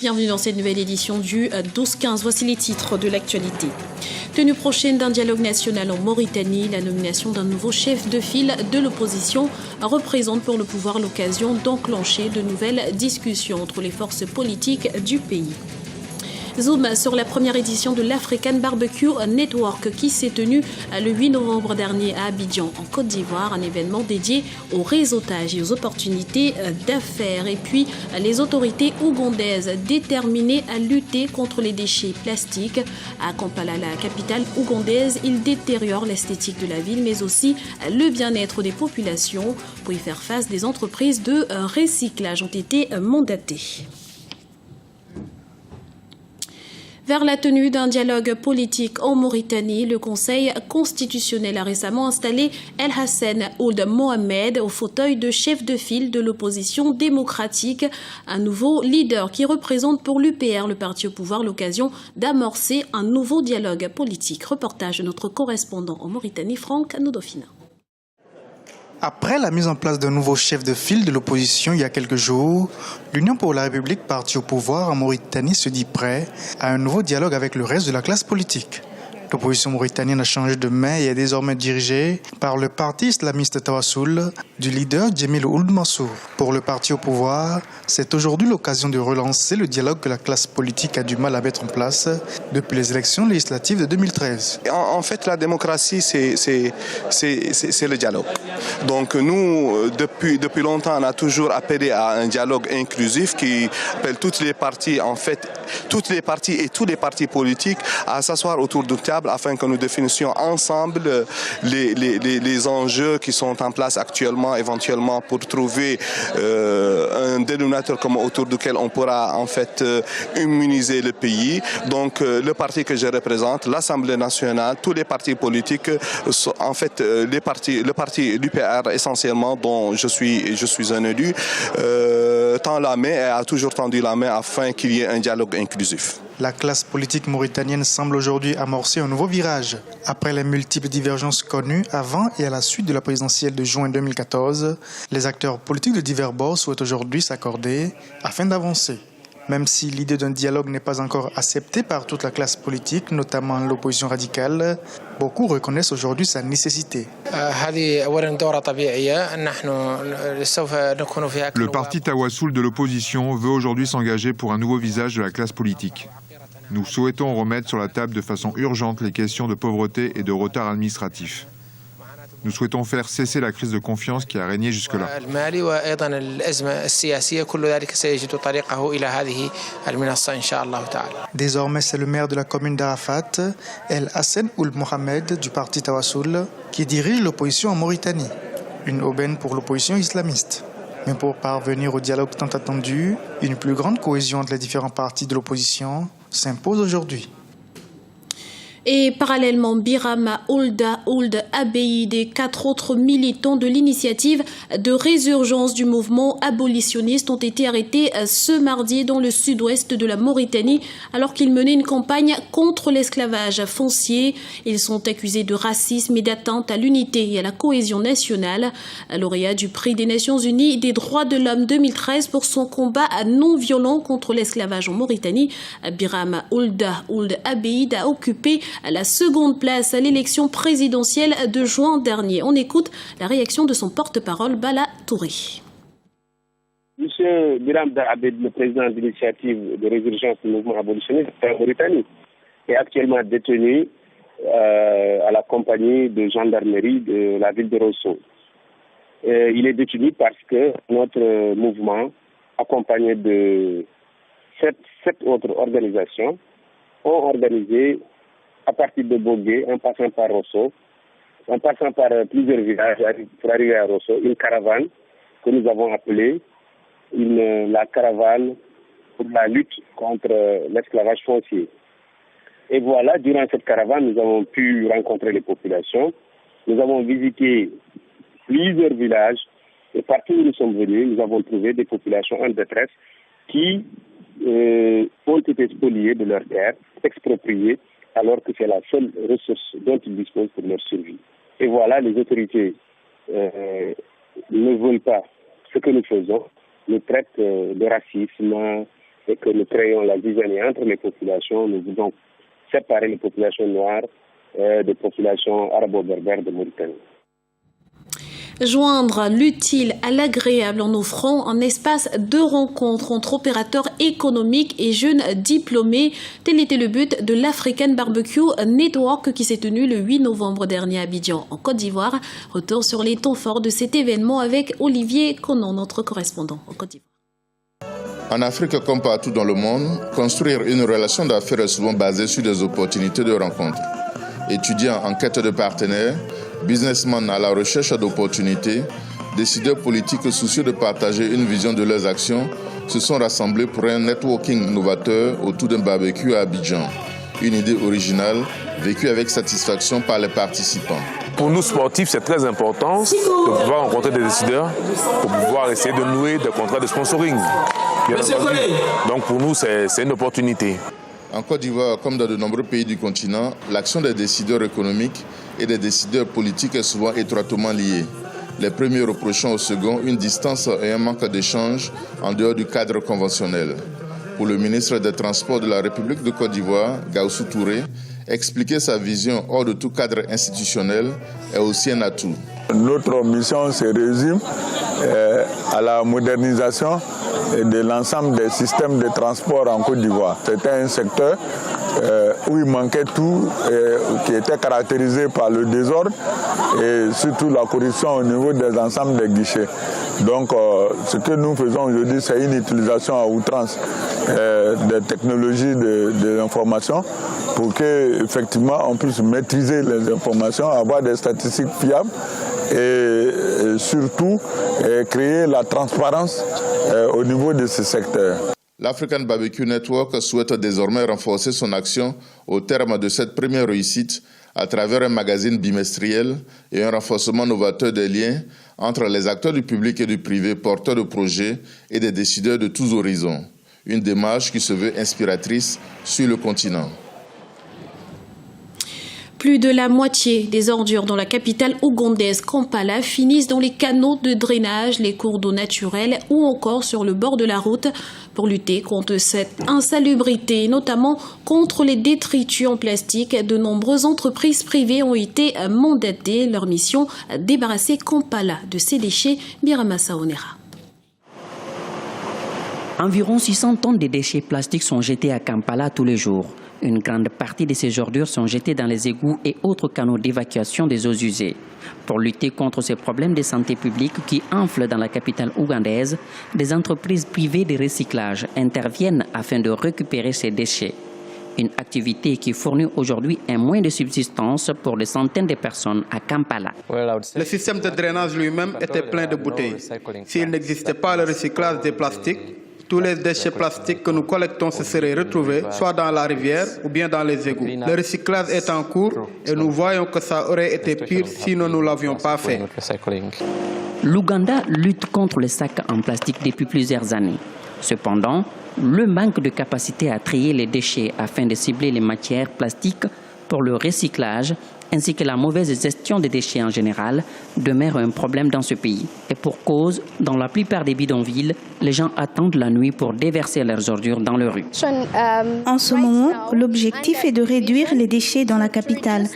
Bienvenue dans cette nouvelle édition du 12-15. Voici les titres de l'actualité. Tenue prochaine d'un dialogue national en Mauritanie, la nomination d'un nouveau chef de file de l'opposition représente pour le pouvoir l'occasion d'enclencher de nouvelles discussions entre les forces politiques du pays. Zoom sur la première édition de l'African Barbecue Network qui s'est tenue le 8 novembre dernier à Abidjan, en Côte d'Ivoire, un événement dédié au réseautage et aux opportunités d'affaires. Et puis, les autorités ougandaises déterminées à lutter contre les déchets plastiques. À Kampala, la capitale ougandaise, ils détériorent l'esthétique de la ville, mais aussi le bien-être des populations. Pour y faire face, des entreprises de recyclage ont été mandatées. Vers la tenue d'un dialogue politique en Mauritanie, le Conseil constitutionnel a récemment installé El Hassan Ould Mohamed au fauteuil de chef de file de l'opposition démocratique, un nouveau leader qui représente pour l'UPR, le parti au pouvoir, l'occasion d'amorcer un nouveau dialogue politique. Reportage de notre correspondant en Mauritanie, Franck Nodofina. Après la mise en place d'un nouveau chef de file de l'opposition il y a quelques jours, l'Union pour la République, parti au pouvoir en Mauritanie, se dit prêt à un nouveau dialogue avec le reste de la classe politique. L'opposition mauritanienne a changé de main et est désormais dirigée par le parti islamiste Tawassoul du leader Djemil Ould Mansour. Pour le parti au pouvoir, c'est aujourd'hui l'occasion de relancer le dialogue que la classe politique a du mal à mettre en place depuis les élections législatives de 2013. En fait, la démocratie, c'est le dialogue. Donc nous, depuis longtemps, on a toujours appelé à un dialogue inclusif qui appelle toutes les parties, en fait, toutes les parties et tous les partis politiques à s'asseoir autour d'une table afin que nous définissions ensemble les enjeux qui sont en place actuellement, éventuellement pour trouver un dénominateur commun autour duquel on pourra en fait immuniser le pays. Donc le parti que je représente, l'Assemblée nationale, tous les partis politiques, en fait le parti l'UPR essentiellement dont je suis un élu, tend la main et a toujours tendu la main afin qu'il y ait un dialogue inclusif. La classe politique mauritanienne semble aujourd'hui amorcer un nouveau virage. Après les multiples divergences connues avant et à la suite de la présidentielle de juin 2014, les acteurs politiques de divers bords souhaitent aujourd'hui s'accorder afin d'avancer. Même si l'idée d'un dialogue n'est pas encore acceptée par toute la classe politique, notamment l'opposition radicale, beaucoup reconnaissent aujourd'hui sa nécessité. Le parti Tawassoul de l'opposition veut aujourd'hui s'engager pour un nouveau visage de la classe politique. Nous souhaitons remettre sur la table de façon urgente les questions de pauvreté et de retard administratif. Nous souhaitons faire cesser la crise de confiance qui a régné jusque-là. Désormais, c'est le maire de la commune d'Arafat, El Hassan Ould Mohamed du parti Tawassoul, qui dirige l'opposition en Mauritanie. Une aubaine pour l'opposition islamiste. Mais pour parvenir au dialogue tant attendu, une plus grande cohésion entre les différents partis de l'opposition s'impose aujourd'hui. Et parallèlement, Birama Ould Abeid et 4 autres militants de l'initiative de résurgence du mouvement abolitionniste ont été arrêtés ce mardi dans le sud-ouest de la Mauritanie alors qu'ils menaient une campagne contre l'esclavage foncier. Ils sont accusés de racisme et d'atteinte à l'unité et à la cohésion nationale. Lauréat du prix des Nations Unies des droits de l'homme 2013 pour son combat non violent contre l'esclavage en Mauritanie, Birama Ould Abeid a occupé à la seconde place à l'élection présidentielle de juin dernier. On écoute la réaction de son porte-parole, Bala Touré. Monsieur Biram Abed, le président de l'initiative de résurgence du mouvement abolitionniste en Mauritanie, est actuellement détenu à la compagnie de gendarmerie de la ville de Rosso. Il est détenu parce que notre mouvement, accompagné de sept autres organisations, ont organisé à partir de Bogué, en passant par Rosso, en passant par plusieurs villages pour arriver à Rosso, une caravane que nous avons appelée la caravane pour la lutte contre l'esclavage foncier. Et voilà, durant cette caravane, nous avons pu rencontrer les populations. Nous avons visité plusieurs villages et partout où nous sommes venus, nous avons trouvé des populations en détresse qui ont été spoliées de leurs terres, expropriées, alors que c'est la seule ressource dont ils disposent pour leur survie. Et voilà, les autorités ne veulent pas ce que nous faisons, nous traitent de racisme, et que nous créions la zizanie entre les populations. Nous voulons séparer les populations noires des populations arabo-berbères de Mauritanie. Joindre l'utile à l'agréable en offrant un espace de rencontre entre opérateurs économiques et jeunes diplômés. Tel était le but de l'African Barbecue Network qui s'est tenu le 8 novembre dernier à Abidjan, en Côte d'Ivoire. Retour sur les temps forts de cet événement avec Olivier Conan, notre correspondant en Côte d'Ivoire. En Afrique, comme partout dans le monde, construire une relation d'affaires est souvent basée sur des opportunités de rencontre. Étudiants en quête de partenaires, businessmen à la recherche d'opportunités, décideurs politiques soucieux de partager une vision de leurs actions se sont rassemblés pour un networking novateur autour d'un barbecue à Abidjan. Une idée originale, vécue avec satisfaction par les participants. Pour nous sportifs, c'est très important de pouvoir rencontrer des décideurs pour pouvoir essayer de nouer des contrats de sponsoring. Donc pour nous, c'est une opportunité. En Côte d'Ivoire, comme dans de nombreux pays du continent, l'action des décideurs économiques et des décideurs politiques est souvent étroitement liée. Les premiers reprochant aux seconds une distance et un manque d'échange en dehors du cadre conventionnel. Pour le ministre des Transports de la République de Côte d'Ivoire, Gaussou Touré, expliquer sa vision hors de tout cadre institutionnel est aussi un atout. Notre mission se résume à la modernisation de l'ensemble des systèmes de transport en Côte d'Ivoire. C'était un secteur où il manquait tout, qui était caractérisé par le désordre et surtout la corruption au niveau des ensembles des guichets. Donc ce que nous faisons aujourd'hui, c'est une utilisation à outrance des technologies de l'information pour qu'effectivement on puisse maîtriser les informations, avoir des statistiques fiables et surtout créer la transparence au niveau de ce secteur. L'African Barbecue Network souhaite désormais renforcer son action au terme de cette première réussite à travers un magazine bimestriel et un renforcement novateur des liens entre les acteurs du public et du privé porteurs de projets et des décideurs de tous horizons. Une démarche qui se veut inspiratrice sur le continent. Plus de la moitié des ordures dans la capitale ougandaise, Kampala, finissent dans les canaux de drainage, les cours d'eau naturels ou encore sur le bord de la route. Pour lutter contre cette insalubrité, notamment contre les détritus en plastique, de nombreuses entreprises privées ont été mandatées. Leur mission, débarrasser Kampala de ces déchets. Birama Saonera. Environ 600 tonnes de déchets plastiques sont jetés à Kampala tous les jours. Une grande partie de ces ordures sont jetées dans les égouts et autres canaux d'évacuation des eaux usées. Pour lutter contre ces problèmes de santé publique qui enflent dans la capitale ougandaise, des entreprises privées de recyclage interviennent afin de récupérer ces déchets. Une activité qui fournit aujourd'hui un moyen de subsistance pour des centaines de personnes à Kampala. Le système de drainage lui-même était plein de bouteilles. S'il n'existait pas le recyclage des plastiques, tous les déchets plastiques que nous collectons se seraient retrouvés soit dans la rivière ou bien dans les égouts. Le recyclage est en cours et nous voyons que ça aurait été pire si nous ne l'avions pas fait. L'Ouganda lutte contre les sacs en plastique depuis plusieurs années. Cependant, le manque de capacité à trier les déchets afin de cibler les matières plastiques pour le recyclage ainsi que la mauvaise gestion des déchets en général demeure un problème dans ce pays. Et pour cause, dans la plupart des bidonvilles, les gens attendent la nuit pour déverser leurs ordures dans les rues. En ce moment, l'objectif est de réduire les déchets dans la capitale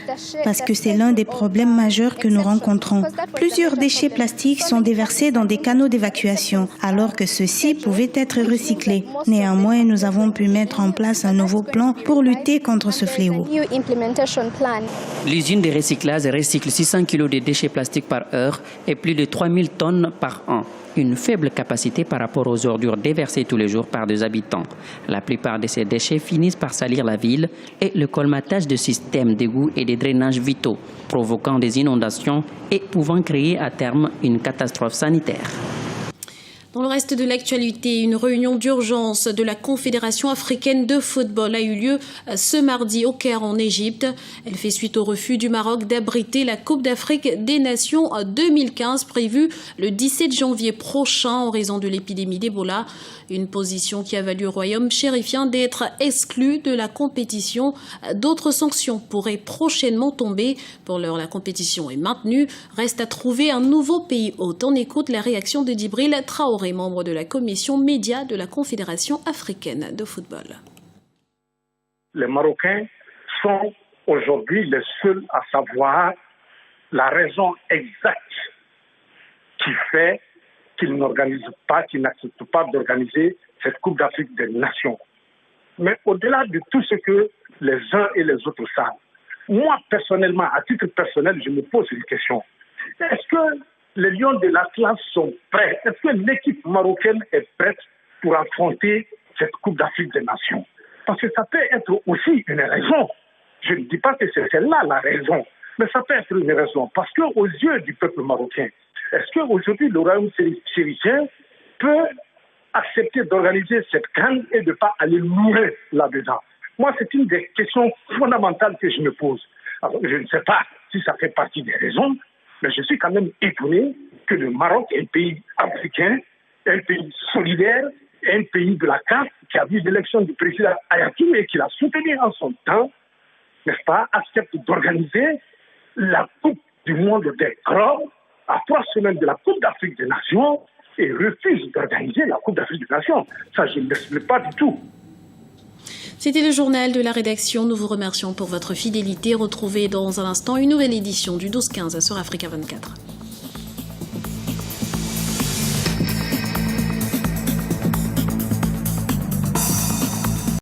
parce que c'est l'un des problèmes majeurs que nous rencontrons. Plusieurs déchets plastiques sont déversés dans des canaux d'évacuation alors que ceux-ci pouvaient être recyclés. Néanmoins, nous avons pu mettre en place un nouveau plan pour lutter contre ce fléau. L'usine de recyclage recycle 600 kg de déchets plastiques par heure et plus de 3000 tonnes par an. Une faible capacité par rapport aux ordures déversées tous les jours par des habitants. La plupart de ces déchets finissent par salir la ville et le colmatage de systèmes d'égouts et de drainage vitaux, provoquant des inondations et pouvant créer à terme une catastrophe sanitaire. Dans le reste de l'actualité, une réunion d'urgence de la Confédération africaine de football a eu lieu ce mardi au Caire en Égypte. Elle fait suite au refus du Maroc d'abriter la Coupe d'Afrique des Nations 2015 prévue le 17 janvier prochain en raison de l'épidémie d'Ebola. Une position qui a valu au royaume chérifien d'être exclu de la compétition. D'autres sanctions pourraient prochainement tomber. Pour l'heure, la compétition est maintenue. Reste à trouver un nouveau pays hôte. On écoute la réaction de Djibril Traoré est membre de la commission média de la Confédération africaine de football. Les Marocains sont aujourd'hui les seuls à savoir la raison exacte qui fait qu'ils n'organisent pas, qu'ils n'acceptent pas d'organiser cette Coupe d'Afrique des Nations. Mais au-delà de tout ce que les uns et les autres savent, moi personnellement, à titre personnel, je me pose une question. Est-ce que les Lions de l'Atlas sont prêts? Est-ce que l'équipe marocaine est prête pour affronter cette Coupe d'Afrique des Nations? Parce que ça peut être aussi une raison. Je ne dis pas que c'est celle-là la raison, mais ça peut être une raison. Parce qu'aux yeux du peuple marocain, est-ce qu'aujourd'hui le royaume chérifien peut accepter d'organiser cette CAN et de ne pas aller loin là-dedans? Moi, c'est une des questions fondamentales que je me pose. Alors, je ne sais pas si ça fait partie des raisons, mais je suis quand même étonné que le Maroc, un pays africain, un pays solidaire, un pays de la CAF qui a vu l'élection du président Ayatou et qui l'a soutenu en son temps, n'est-ce pas, accepte d'organiser la Coupe du monde des clubs à 3 semaines de la Coupe d'Afrique des Nations et refuse d'organiser la Coupe d'Afrique des Nations. Ça, je ne l'explique pas du tout. C'était le journal de la rédaction. Nous vous remercions pour votre fidélité. Retrouvez dans un instant une nouvelle édition du 12-15 sur Africa 24.